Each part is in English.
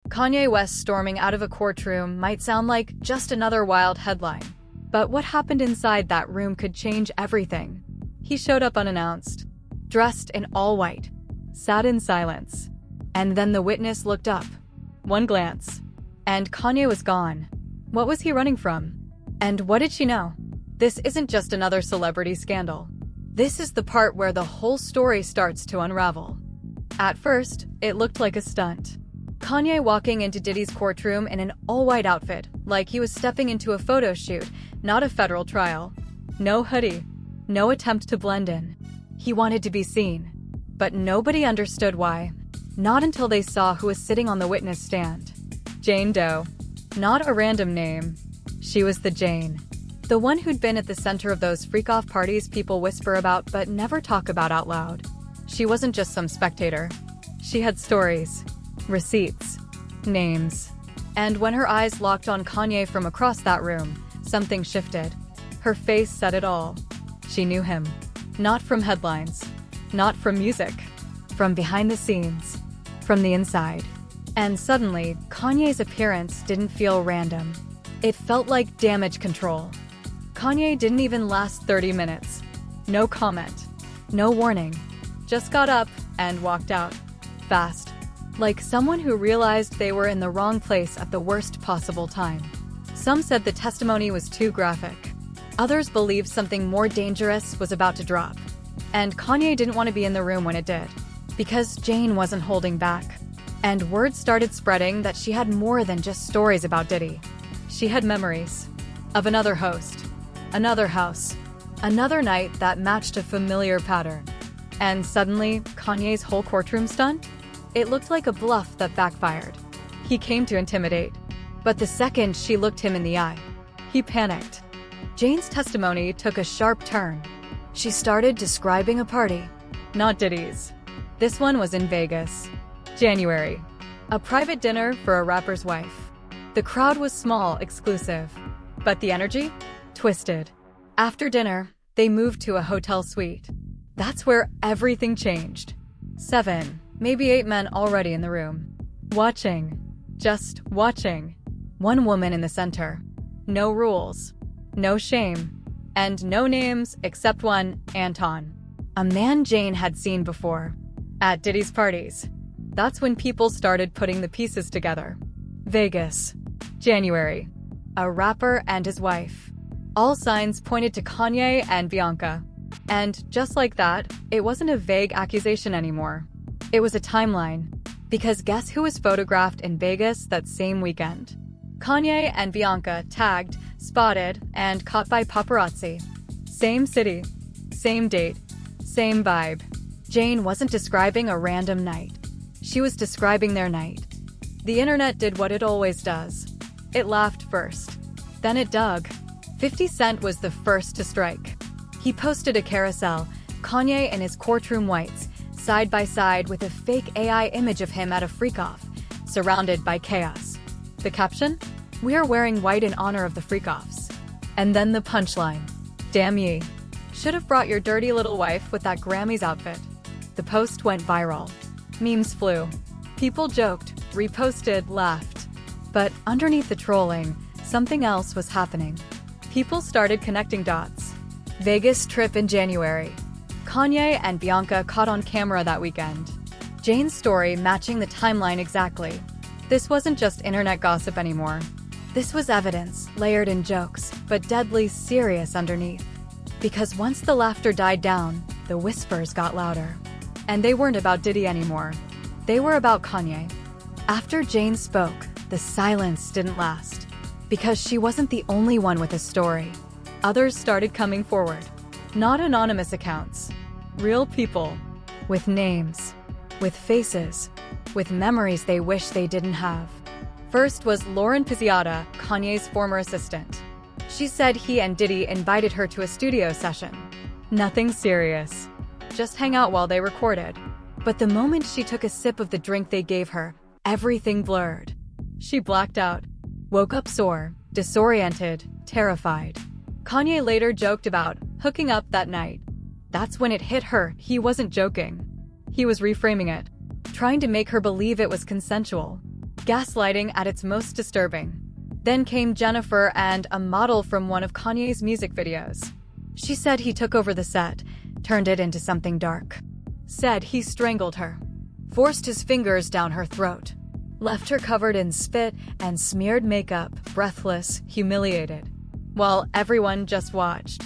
Kanye West storming out of a courtroom might sound like just another wild headline. But what happened inside that room could change everything. He showed up unannounced, dressed in all white, sat in silence. And then the witness looked up. One glance. And Kanye was gone. What was he running from? And what did she know? This isn't just another celebrity scandal. This is the part where the whole story starts to unravel. At first, it looked like a stunt. Kanye walking into Diddy's courtroom in an all-white outfit, like he was stepping into a photo shoot, not a federal trial. No hoodie. No attempt to blend in. He wanted to be seen. But nobody understood why. Not until they saw who was sitting on the witness stand. Jane Doe. Not a random name. She was the Jane. The one who'd been at the center of those freak-off parties people whisper about but never talk about out loud. She wasn't just some spectator. She had stories, receipts, names. And when her eyes locked on Kanye from across that room, something shifted. Her face said it all. She knew him. Not from headlines. Not from music. From behind the scenes. From the inside. And suddenly, Kanye's appearance didn't feel random. It felt like damage control. Kanye didn't even last 30 minutes. No comment. No warning. Just got up and walked out. Fast. Like someone who realized they were in the wrong place at the worst possible time. Some said the testimony was too graphic. Others believed something more dangerous was about to drop. And Kanye didn't want to be in the room when it did. Because Jane wasn't holding back. And word started spreading that she had more than just stories about Diddy. She had memories. Of another host. Another house. Another night that matched a familiar pattern. And suddenly, Kanye's whole courtroom stunt? It looked like a bluff that backfired. He came to intimidate. But the second she looked him in the eye, he panicked. Jane's testimony took a sharp turn. She started describing a party. Not Diddy's. This one was in Vegas. January. A private dinner for a rapper's wife. The crowd was small, exclusive. But the energy? Twisted. After dinner, they moved to a hotel suite. That's where everything changed. 7, maybe 8 men already in the room. Watching. Just watching. One woman in the center. No rules. No shame. And no names except one, Anton. A man Jane had seen before. At Diddy's parties. That's when people started putting the pieces together. Vegas. January. A rapper and his wife. All signs pointed to Kanye and Bianca. And just like that, it wasn't a vague accusation anymore. It was a timeline. Because guess who was photographed in Vegas that same weekend? Kanye and Bianca tagged, spotted, and caught by paparazzi. Same city. Same date. Same vibe. Jane wasn't describing a random night. She was describing their night. The internet did what it always does. It laughed first. Then it dug. 50 Cent was the first to strike. He posted a carousel, Kanye in his courtroom whites, side by side with a fake AI image of him at a freak-off, surrounded by chaos. The caption? "We are wearing white in honor of the freak-offs." And then the punchline. "Damn ye. Should have brought your dirty little wife with that Grammys outfit." The post went viral. Memes flew. People joked, reposted, laughed. But underneath the trolling, something else was happening. People started connecting dots. Vegas trip in January. Kanye and Bianca caught on camera that weekend. Jane's story matching the timeline exactly. This wasn't just internet gossip anymore. This was evidence, layered in jokes, but deadly serious underneath. Because once the laughter died down, the whispers got louder. And they weren't about Diddy anymore. They were about Kanye. After Jane spoke, the silence didn't last. Because she wasn't the only one with a story. Others started coming forward. Not anonymous accounts. Real people. With names. With faces. With memories they wish they didn't have. First was Lauren Pizzotta, Kanye's former assistant. She said he and Diddy invited her to a studio session. Nothing serious. Just hang out while they recorded. But the moment she took a sip of the drink they gave her, everything blurred. She blacked out. Woke up sore, disoriented, terrified. Kanye later joked about hooking up that night. That's when it hit her, he wasn't joking. He was reframing it. Trying to make her believe it was consensual. Gaslighting at its most disturbing. Then came Jennifer and a model from one of Kanye's music videos. She said he took over the set, turned it into something dark. Said he strangled her, forced his fingers down her throat, left her covered in spit and smeared makeup, breathless, humiliated, while everyone just watched.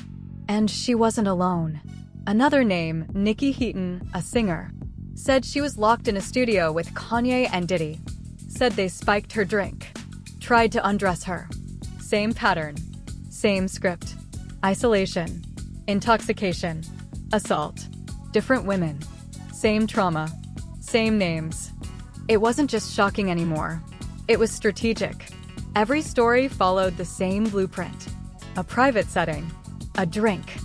And she wasn't alone. Another name, Nikki Heaton, a singer, said she was locked in a studio with Kanye and Diddy. Said they spiked her drink, tried to undress her. Same pattern, same script. Isolation, intoxication, assault. Different women, same trauma, same names. It wasn't just shocking anymore. It was strategic. Every story followed the same blueprint. A private setting, a drink,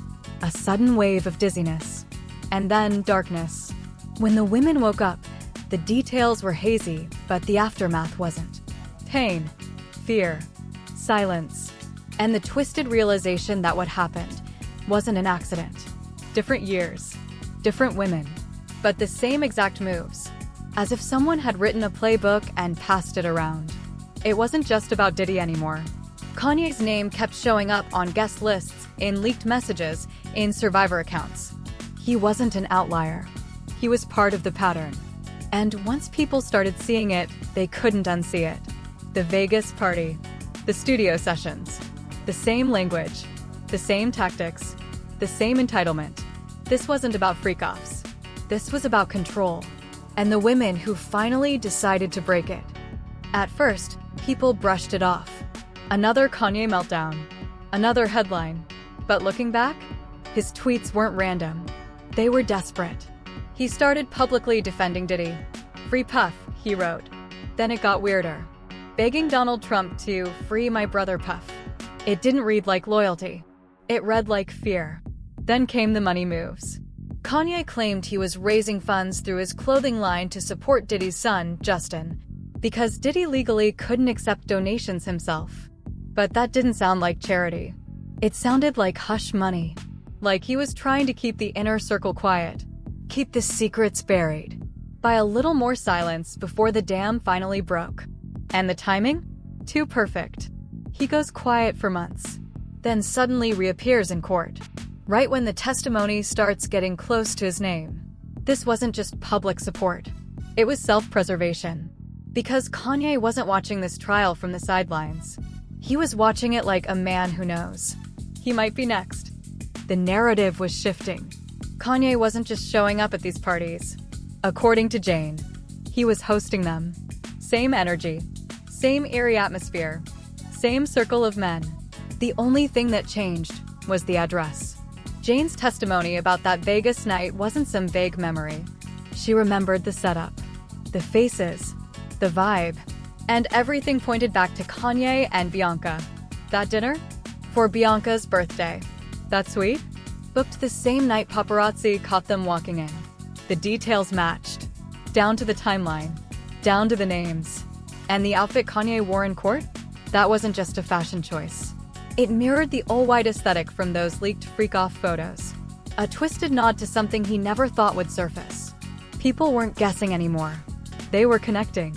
a sudden wave of dizziness, and then darkness. When the women woke up, the details were hazy, but the aftermath wasn't. Pain, fear, silence, and the twisted realization that what happened wasn't an accident. Different years, different women, but the same exact moves. As if someone had written a playbook and passed it around. It wasn't just about Diddy anymore. Kanye's name kept showing up on guest lists, in leaked messages, in survivor accounts. He wasn't an outlier. He was part of the pattern. And once people started seeing it, they couldn't unsee it. The Vegas party, the studio sessions, the same language, the same tactics, the same entitlement. This wasn't about freak-offs. This was about control. And the women who finally decided to break it. At first, people brushed it off. Another Kanye meltdown. Another headline. But looking back, his tweets weren't random. They were desperate. He started publicly defending Diddy. "Free Puff," he wrote. Then it got weirder. Begging Donald Trump to free my brother Puff. It didn't read like loyalty. It read like fear. Then came the money moves. Kanye claimed he was raising funds through his clothing line to support Diddy's son, Justin, because Diddy legally couldn't accept donations himself. But that didn't sound like charity. It sounded like hush money. Like he was trying to keep the inner circle quiet. Keep the secrets buried. By a little more silence before the dam finally broke. And the timing? Too perfect. He goes quiet for months, then suddenly reappears in court. Right when the testimony starts getting close to his name. This wasn't just public support. It was self-preservation. Because Kanye wasn't watching this trial from the sidelines. He was watching it like a man who knows. He might be next. The narrative was shifting. Kanye wasn't just showing up at these parties. According to Jane, he was hosting them. Same energy, same eerie atmosphere, same circle of men. The only thing that changed was the address. Jane's testimony about that Vegas night wasn't some vague memory. She remembered the setup, the faces, the vibe, and everything pointed back to Kanye and Bianca. That dinner? For Bianca's birthday. That suite? Booked the same night paparazzi caught them walking in. The details matched. Down to the timeline. Down to the names. And the outfit Kanye wore in court? That wasn't just a fashion choice. It mirrored the all-white aesthetic from those leaked freak-off photos. A twisted nod to something he never thought would surface. People weren't guessing anymore. They were connecting.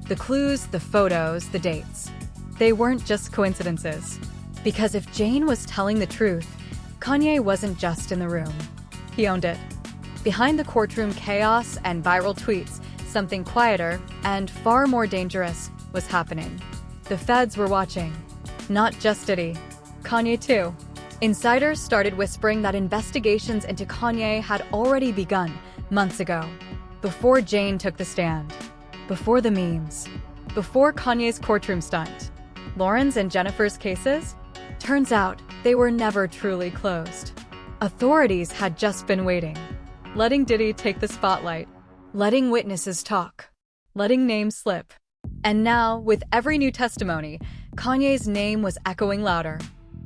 The clues, the photos, the dates. They weren't just coincidences. Because if Jane was telling the truth, Kanye wasn't just in the room. He owned it. Behind the courtroom chaos and viral tweets, something quieter and far more dangerous was happening. The feds were watching. Not just Diddy. Kanye too. Insiders started whispering that investigations into Kanye had already begun months ago. Before Jane took the stand. Before the memes. Before Kanye's courtroom stunt. Lauren's and Jennifer's cases? Turns out, they were never truly closed. Authorities had just been waiting. Letting Diddy take the spotlight. Letting witnesses talk. Letting names slip. And now, with every new testimony, Kanye's name was echoing louder.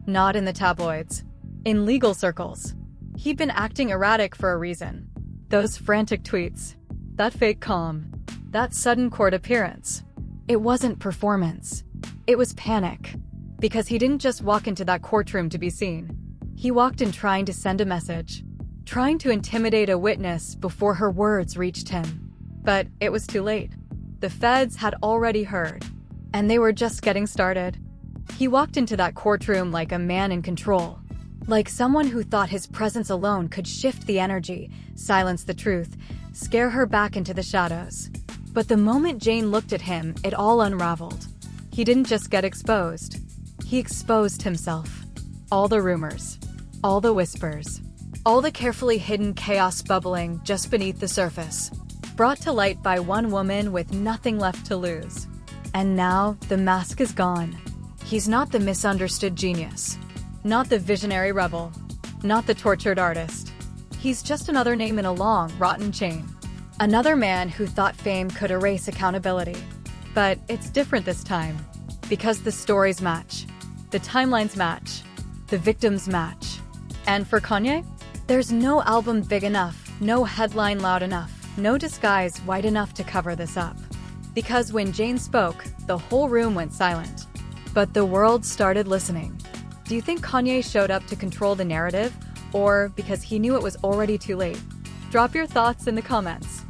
Not in the tabloids. In legal circles. He'd been acting erratic for a reason. Those frantic tweets. That fake calm. That sudden court appearance. It wasn't performance. It was panic. Because he didn't just walk into that courtroom to be seen. He walked in trying to send a message. Trying to intimidate a witness before her words reached him. But it was too late. The feds had already heard, and they were just getting started. He walked into that courtroom like a man in control, like someone who thought his presence alone could shift the energy, silence the truth, scare her back into the shadows. But the moment Jane looked at him, it all unraveled. He didn't just get exposed. He exposed himself. All the rumors, all the whispers, all the carefully hidden chaos bubbling just beneath the surface, brought to light by one woman with nothing left to lose. And now, the mask is gone. He's not the misunderstood genius, not the visionary rebel, not the tortured artist. He's just another name in a long, rotten chain. Another man who thought fame could erase accountability. But it's different this time, because the stories match, the timelines match, the victims match. And for Kanye, there's no album big enough, no headline loud enough, no disguise wide enough to cover this up. Because when Jane spoke, the whole room went silent. But the world started listening. Do you think Kanye showed up to control the narrative, or because he knew it was already too late? Drop your thoughts in the comments.